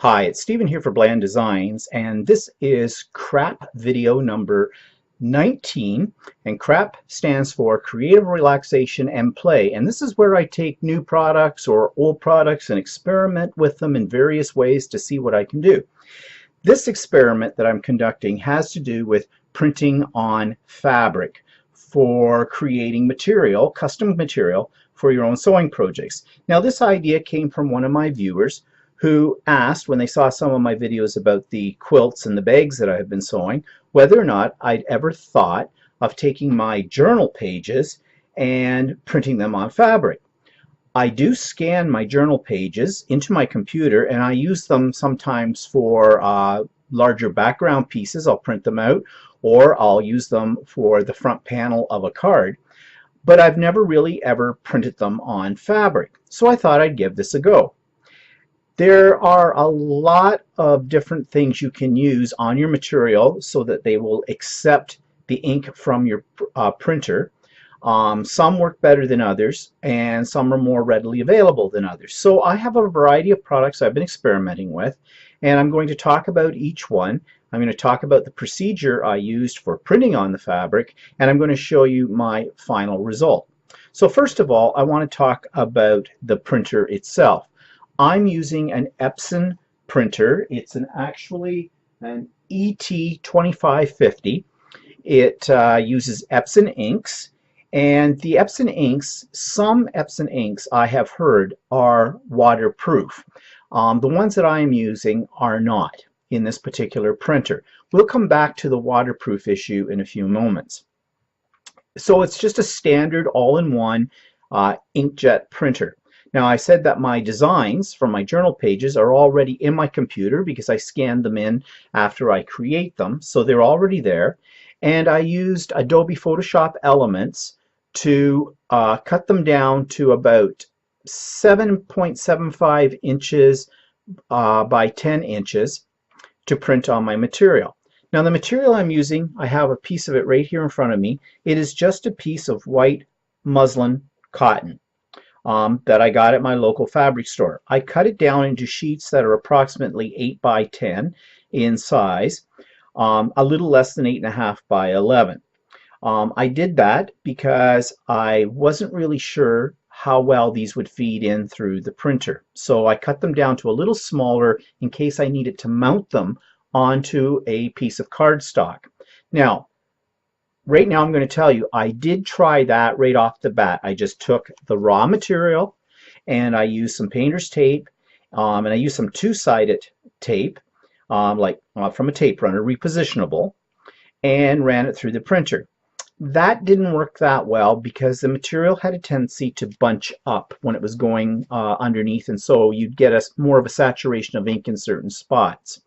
Hi, it's Stephen here for Bland Designs, and this is CRAP video number 19, and CRAP stands for Creative Relaxation and Play, and this is where I take new products or old products and experiment with them in various ways to see what I can do. This experiment that I'm conducting has to do with printing on fabric for creating material, custom material for your own sewing projects. Now, this idea came from one of my viewers who asked, when they saw some of my videos about the quilts and the bags that I have been sewing, whether or not I'd ever thought of taking my journal pages and printing them on fabric. I do scan my journal pages into my computer, and I use them sometimes for larger background pieces. I'll print them out, or I'll use them for the front panel of a card. But I've never really ever printed them on fabric, so I thought I'd give this a go. There are a lot of different things you can use on your material so that they will accept the ink from your printer. Some work better than others, and some are more readily available than others. So I have a variety of products I've been experimenting with, and I'm going to talk about each one. I'm going to talk about the procedure I used for printing on the fabric, and I'm going to show you my final result. So first of all, I want to talk about the printer itself. I'm using an Epson printer. It's actually an ET2550. It uses Epson inks, and the Epson inks, some Epson inks I have heard are waterproof. The ones that I am using are not in this particular printer. We'll come back to the waterproof issue in a few moments. So it's just a standard all-in-one inkjet printer. Now, I said that my designs from my journal pages are already in my computer because I scanned them in after I create them, so they're already there. And I used Adobe Photoshop Elements to cut them down to about 7.75 inches by 10 inches to print on my material. Now, the material I'm using, I have a piece of it right here in front of me. It is just a piece of white muslin cotton that I got at my local fabric store. I cut it down into sheets that are approximately 8 by 10 in size, a little less than 8.5 by 11. I did that because I wasn't really sure how well these would feed in through the printer. So I cut them down to a little smaller in case I needed to mount them onto a piece of cardstock. Now, right now I'm going to tell you, I did try that right off the bat. I just took the raw material and I used some painter's tape, and I used some two-sided tape, from a tape runner, repositionable, and ran it through the printer. That didn't work that well because the material had a tendency to bunch up when it was going underneath, and so you'd get more of a saturation of ink in certain spots.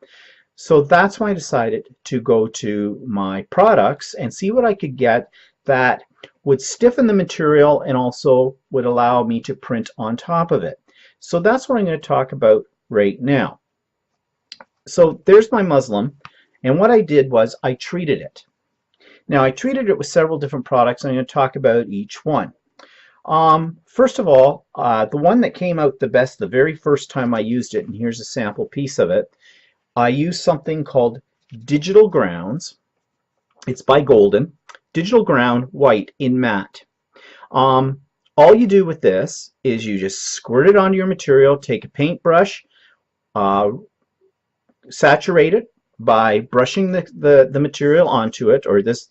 So that's why I decided to go to my products and see what I could get that would stiffen the material and also would allow me to print on top of it. So that's what I'm going to talk about right now. So there's my muslin, and what I did was I treated it. Now, I treated it with several different products, and I'm going to talk about each one. First of all, the one that came out the best the very first time I used it, and here's a sample piece of it, I used something called Digital Grounds. It's by Golden. Digital Ground White in matte. All you do with this is you just squirt it onto your material, take a paintbrush, saturate it by brushing the material onto it, or this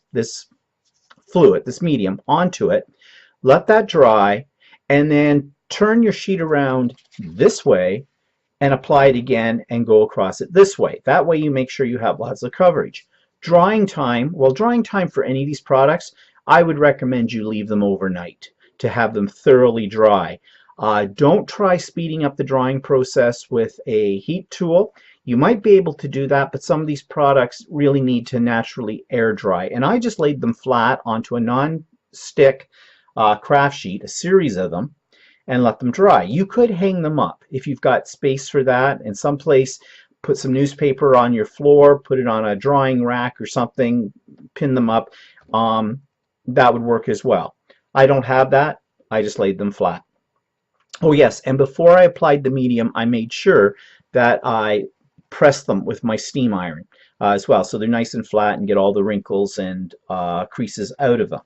fluid, this medium, onto it. Let that dry, and then turn your sheet around this way and apply it again and go across it this way. That way you make sure you have lots of coverage. Drying time, well, drying time for any of these products, I would recommend you leave them overnight to have them thoroughly dry. Don't try speeding up the drying process with a heat tool. You might be able to do that, but some of these products really need to naturally air dry. And I just laid them flat onto a non-stick craft sheet, a series of them, and let them dry. You could hang them up if you've got space for that, and someplace put some newspaper on your floor, put it on a drying rack or something, pin them up. That would work as well. I don't have that. I just laid them flat. Oh yes, and before I applied the medium, I made sure that I press them with my steam iron as well, so they're nice and flat and get all the wrinkles and creases out of them.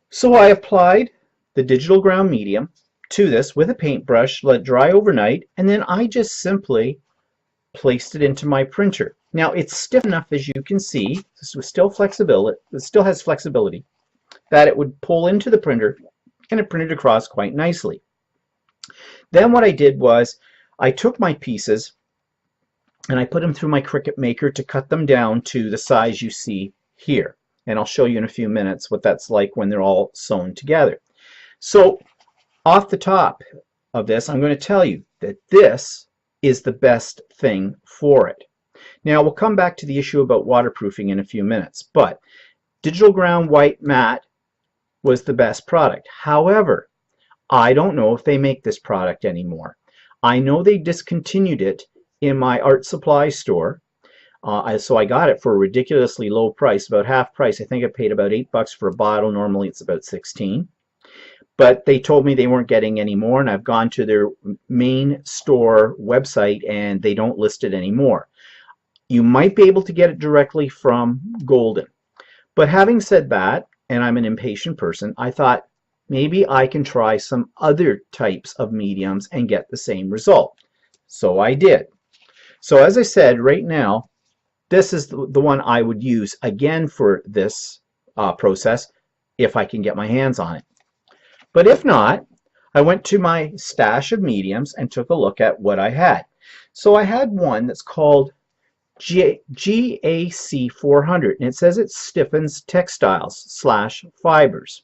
So I applied the digital ground medium to this with a paintbrush, let it dry overnight, and then I just simply placed it into my printer. Now it's stiff enough, as you can see, this was still flexible, it still has flexibility, that it would pull into the printer, and it printed across quite nicely. Then what I did was I took my pieces and I put them through my Cricut Maker to cut them down to the size you see here. And I'll show you in a few minutes what that's like when they're all sewn together. So off the top of this, I'm going to tell you that this is the best thing for it. Now we'll come back to the issue about waterproofing in a few minutes, but Digital Ground White Matte was the best product. However, I don't know if they make this product anymore. I know they discontinued it in my art supply store, so I got it for a ridiculously low price, about half price. I think I paid about $8 for a bottle. Normally it's about 16. But they told me they weren't getting any more, and I've gone to their main store website and they don't list it anymore. You might be able to get it directly from Golden. But having said that, and I'm an impatient person, I thought maybe I can try some other types of mediums and get the same result. So I did. So as I said, right now, this is the one I would use again for this process if I can get my hands on it. But if not, I went to my stash of mediums and took a look at what I had. So I had one that's called GAC 400, and it says it stiffens textiles / fibers.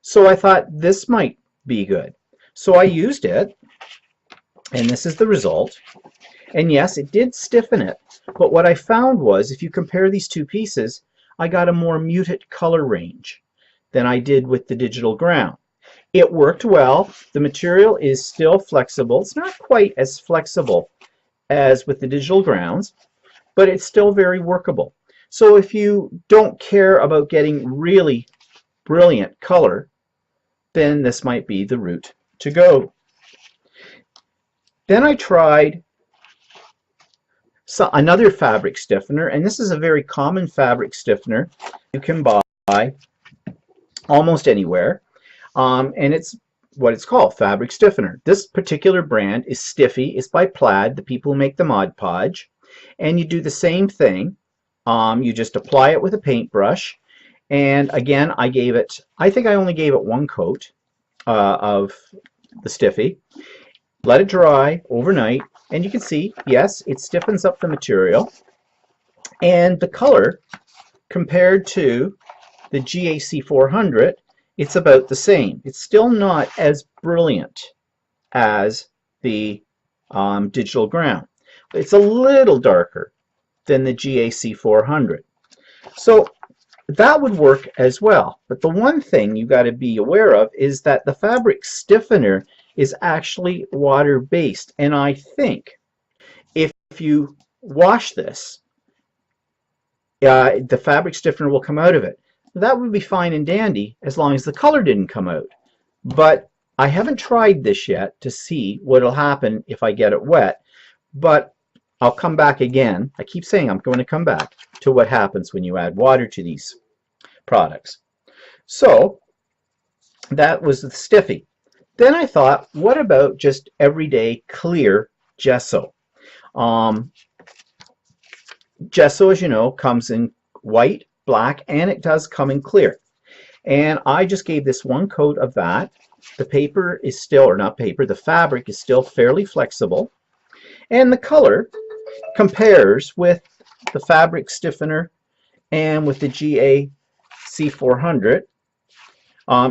So I thought this might be good. So I used it, and this is the result. And yes, it did stiffen it, but what I found was if you compare these two pieces, I got a more muted color range than I did with the Digital Ground. It worked well. The material is still flexible. It's not quite as flexible as with the Digital Grounds, but it's still very workable. So if you don't care about getting really brilliant color, then this might be the route to go. Then I tried another fabric stiffener, and this is a very common fabric stiffener you can buy almost anywhere, and it's what it's called, fabric stiffener. This particular brand is Stiffy. It's by Plaid, the people who make the Mod Podge, and you do the same thing. You just apply it with a paintbrush, and again I think I only gave it one coat of the Stiffy, let it dry overnight, and you can see, yes, it stiffens up the material, and the color compared to the GAC 400, it's about the same. It's still not as brilliant as the Digital Ground. It's a little darker than the GAC 400. So that would work as well. But the one thing you got to be aware of is that the fabric stiffener is actually water-based, and I think if you wash this, the fabric stiffener will come out of it. That would be fine and dandy as long as the color didn't come out. But I haven't tried this yet to see what will happen if I get it wet, but I'll come back again. I keep saying I'm going to come back to what happens when you add water to these products. So that was the Stiffy. Then I thought, what about just everyday clear gesso? Gesso, as you know, comes in white, black, and it does come in clear. And I just gave this one coat of that. The paper is still, or not paper, the fabric is still fairly flexible. And the color compares with the fabric stiffener and with the GAC 400.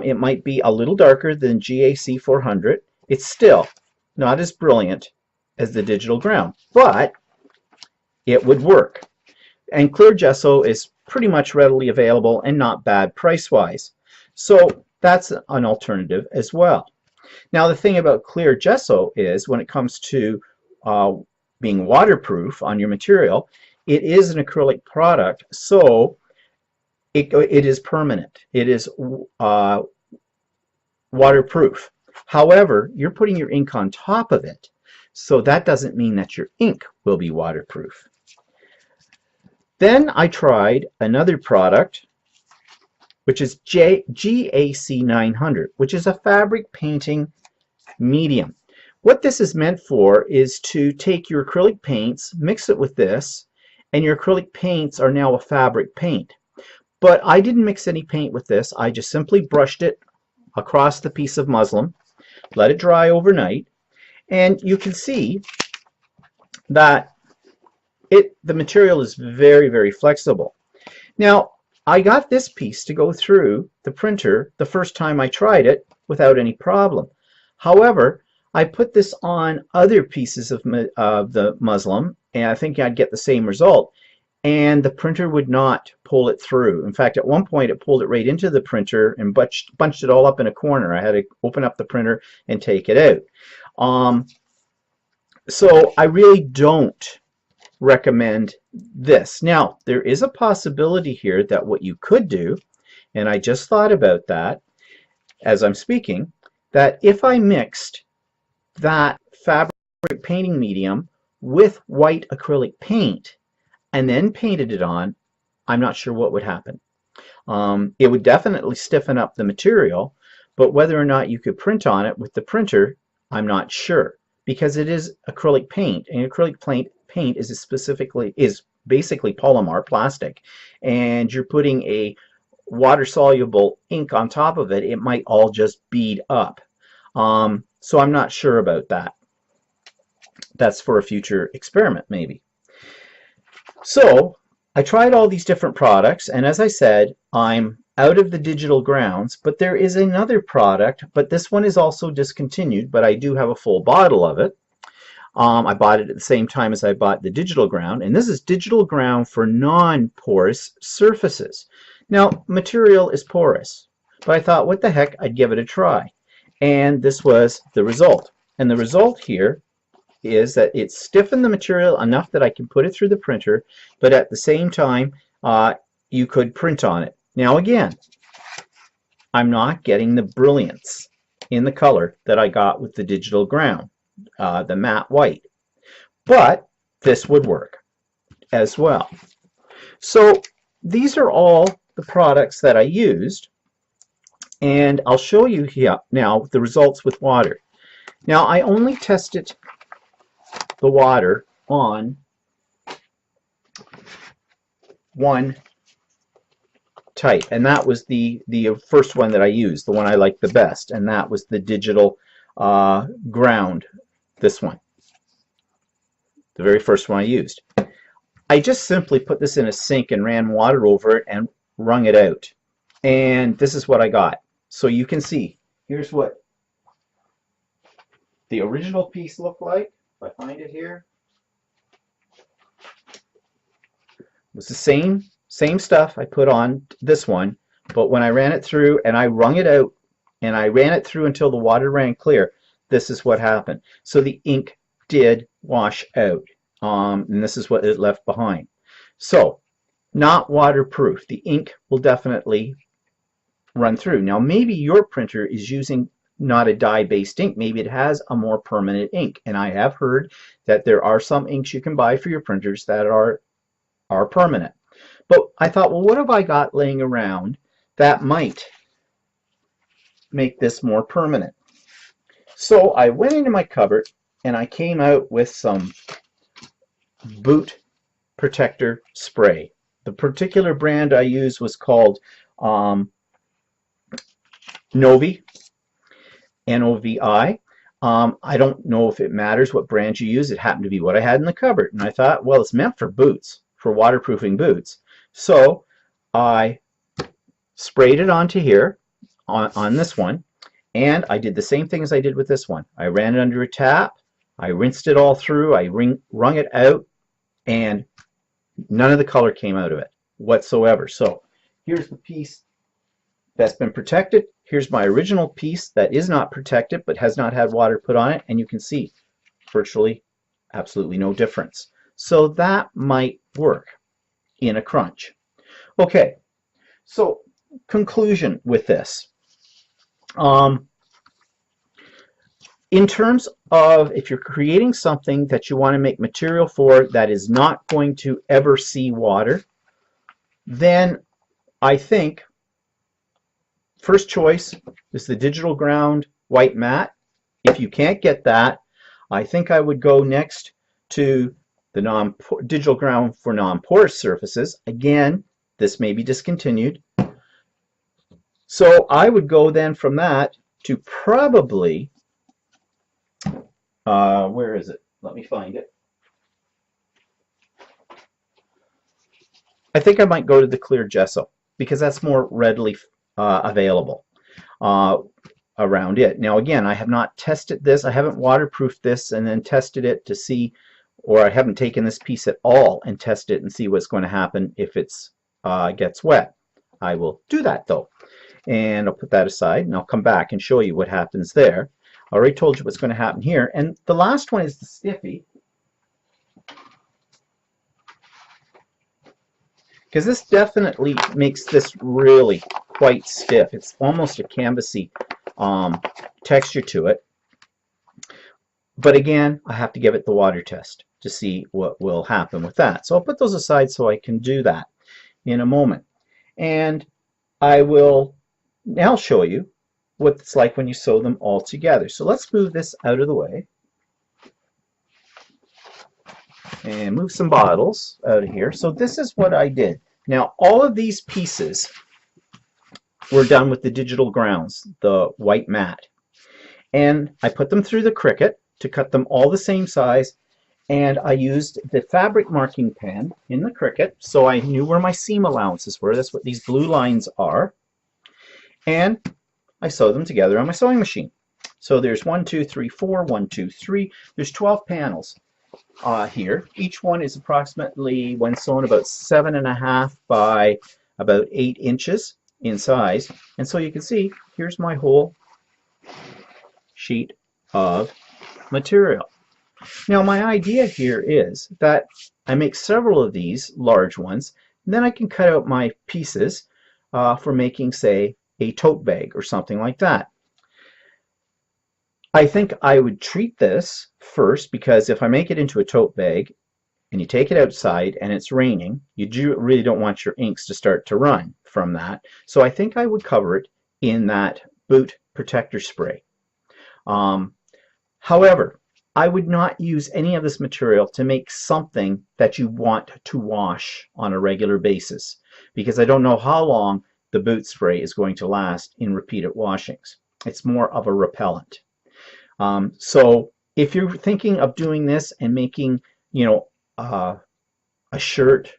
It might be a little darker than GAC 400. It's still not as brilliant as the Digital Ground, but it would work. And clear gesso is pretty much readily available and not bad price-wise. So that's an alternative as well. Now the thing about clear gesso is when it comes to being waterproof on your material, it is an acrylic product, so it is permanent. It is waterproof. However, you're putting your ink on top of it. So that doesn't mean that your ink will be waterproof. Then I tried another product, which is GAC 900, which is a fabric painting medium. What this is meant for is to take your acrylic paints, mix it with this, and your acrylic paints are now a fabric paint. But I didn't mix any paint with this. I just simply brushed it across the piece of muslin, let it dry overnight, and you can see that the material is very, very flexible. Now, I got this piece to go through the printer the first time I tried it without any problem. However, I put this on other pieces of the muslin, and I think I'd get the same result, and the printer would not pull it through. In fact, at one point it pulled it right into the printer and bunched it all up in a corner. I had to open up the printer and take it out. So I really don't recommend this. Now, there is a possibility here that what you could do, and I just thought about that as I'm speaking, that if I mixed that fabric painting medium with white acrylic paint and then painted it on, I'm not sure what would happen. It would definitely stiffen up the material, but whether or not you could print on it with the printer, I'm not sure, because it is acrylic paint, and acrylic paint is basically polymer plastic, and you're putting a water-soluble ink on top of it. It might all just bead up. So I'm not sure about that. That's for a future experiment, maybe. So I tried all these different products, and as I said, I'm out of the digital grounds, but there is another product, but this one is also discontinued, but I do have a full bottle of it. I bought it at the same time as I bought the digital ground, and this is digital ground for non-porous surfaces. Now, material is porous, but I thought, what the heck, I'd give it a try. And this was the result. And the result here is that it stiffened the material enough that I can put it through the printer, but at the same time, you could print on it. Now again, I'm not getting the brilliance in the color that I got with the digital ground, the matte white, but this would work as well. So these are all the products that I used, and I'll show you here now the results with water. Now I only tested the water on one type, and that was the first one that I used, the one I liked the best, and that was the digital ground, this one, the very first one I used. I just simply put this in a sink and ran water over it and wrung it out, and this is what I got. So you can see, here's what the original piece looked like. If I find it here, it was the same stuff I put on this one, but when I ran it through and I wrung it out and I ran it through until the water ran clear, this is what happened. So the ink did wash out, and this is what it left behind. So not waterproof. The ink will definitely run through. Now maybe your printer is using not a dye-based ink. Maybe it has a more permanent ink, and I have heard that there are some inks you can buy for your printers that are permanent. But I thought, well, what have I got laying around that might make this more permanent? So I went into my cupboard and I came out with some boot protector spray. The particular brand I used was called Novi, N-O-V-I. I don't know if it matters what brand you use. It happened to be what I had in the cupboard, and I thought, well, it's meant for boots, for waterproofing boots. So I sprayed it onto here on this one, and I did the same thing as I did with this one. I ran it under a tap, I rinsed it all through, I wrung it out, and none of the color came out of it whatsoever. So here's the piece that's been protected. Here's my original piece that is not protected but has not had water put on it, and you can see virtually absolutely no difference. So that might work in a crunch. Okay, so conclusion with this. In terms of if you're creating something that you want to make material for that is not going to ever see water, then I think first choice is the digital ground white matte. If you can't get that, I think I would go next to the digital ground for non-porous surfaces. Again, this may be discontinued. So I would go then from that to probably, where is it? Let me find it. I think I might go to the clear gesso because that's more readily available around it. Now again, I have not tested this. I haven't waterproofed this and then tested it to see, or I haven't taken this piece at all and tested it and see what's going to happen if it's gets wet. I will do that though. And I'll put that aside and I'll come back and show you what happens there. I already told you what's going to happen here. And the last one is the stiffy. Because this definitely makes this really quite stiff. It's almost a canvasy texture to it. But again, I have to give it the water test to see what will happen with that. So I'll put those aside so I can do that in a moment. And I will now show you what it's like when you sew them all together. So let's move this out of the way. And move some bottles out of here. So this is what I did. Now all of these pieces were done with the digital grounds, the white matte. And I put them through the Cricut to cut them all the same size, and I used the fabric marking pen in the Cricut so I knew where my seam allowances were. That's what these blue lines are. And I sewed them together on my sewing machine. So there's 1, 2, 3, 4, 1, 2, 3. There's 12 panels here. Each one is approximately, when sewn, about 7.5 by about 8 inches in size. And so you can see, here's my whole sheet of material. Now my idea here is that I make several of these large ones, and then I can cut out my pieces for making, say, a tote bag or something like that. I think I would treat this first, because if I make it into a tote bag and you take it outside and it's raining, you really don't want your inks to start to run from that. So I think I would cover it in that boot protector spray. However, I would not use any of this material to make something that you want to wash on a regular basis, because I don't know how long the boot spray is going to last in repeated washings. It's more of a repellent. So if you're thinking of doing this and making, you know, a shirt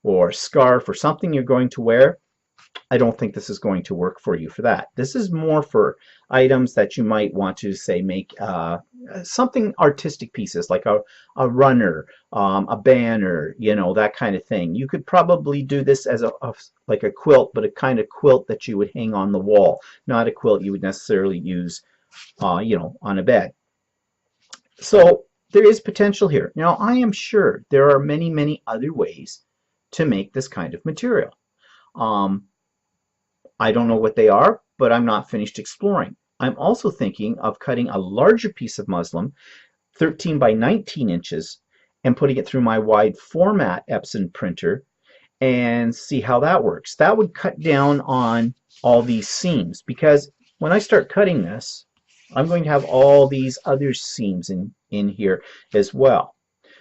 or scarf or something you're going to wear, I don't think this is going to work for you for that. This is more for items that you might want to, say, make something artistic pieces, like a runner, a banner, you know, that kind of thing. You could probably do this as like a quilt, but a kind of quilt that you would hang on the wall, not a quilt you would necessarily use, you know, on a bed. So there is potential here. Now I am sure there are many, many other ways to make this kind of material. I don't know what they are, but I'm not finished exploring. I'm also thinking of cutting a larger piece of muslin, 13 by 19 inches, and putting it through my wide format Epson printer and see how that works. That would cut down on all these seams, because when I start cutting this, I'm going to have all these other seams in here as well.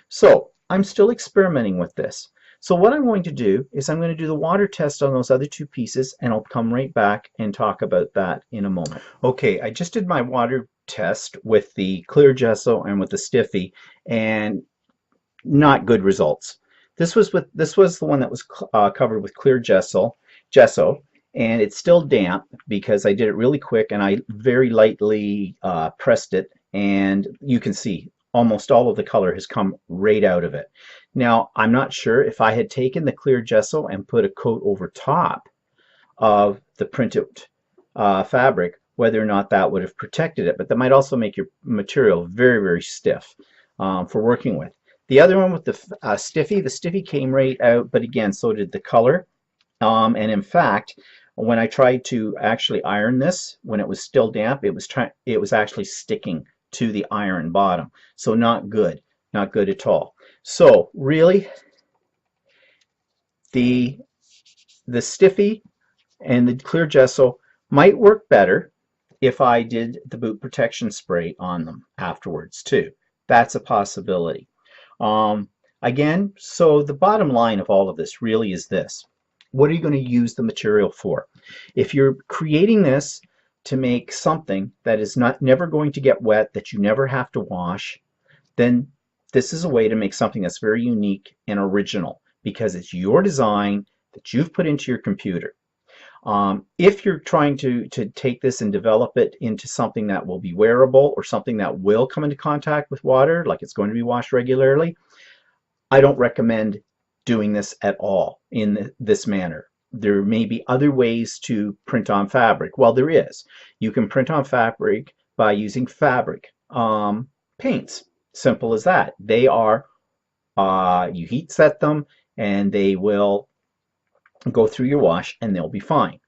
So I'm still experimenting with this. So what I'm going to do is I'm going to do the water test on those other two pieces, and I'll come right back and talk about that in a moment. Okay, I just did my water test with the clear gesso and with the stiffy, and not good results. This was the one that was covered with clear gesso, and it's still damp because I did it really quick and I very lightly pressed it, and you can see almost all of the color has come right out of it. Now, I'm not sure if I had taken the clear gesso and put a coat over top of the printed fabric, whether or not that would have protected it, but that might also make your material very, very stiff for working with. The other one with the stiffy came right out, but again, so did the color. And in fact, when I tried to actually iron this, when it was still damp, it was actually sticking to the iron bottom. So not good, not good at all. So really, the Stiffy and the clear gesso might work better if I did the boot protection spray on them afterwards too. That's a possibility. Again, so the bottom line of all of this really is this. What are you going to use the material for? If you're creating this to make something that is never going to get wet, that you never have to wash, then this is a way to make something that's very unique and original because it's your design that you've put into your computer. If you're trying to take this and develop it into something that will be wearable or something that will come into contact with water, like it's going to be washed regularly, I don't recommend doing this at all in this manner. There may be other ways to print on fabric. Well, there is. You can print on fabric by using fabric paints. Simple as that. They are, you heat set them and they will go through your wash and they'll be fine.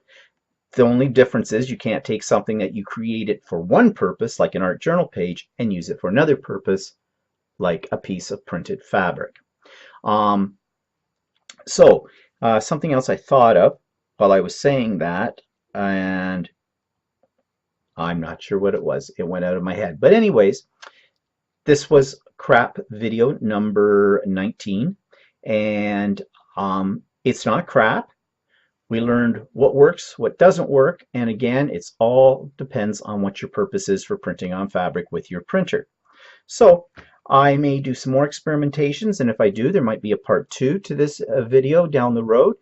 The only difference is you can't take something that you created for one purpose, like an art journal page, and use it for another purpose, like a piece of printed fabric. Something else I thought of while I was saying that, and I'm not sure what it was. It went out of my head. But anyways, this was crap video number 19, and it's not crap. We learned what works, what doesn't work, and again, it's all depends on what your purpose is for printing on fabric with your printer. So I may do some more experimentations, and if I do, there might be a part 2 to this video down the road,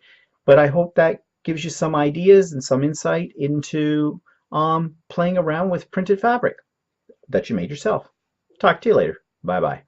but I hope that gives you some ideas and some insight into playing around with printed fabric that you made yourself. Talk to you later. Bye-bye.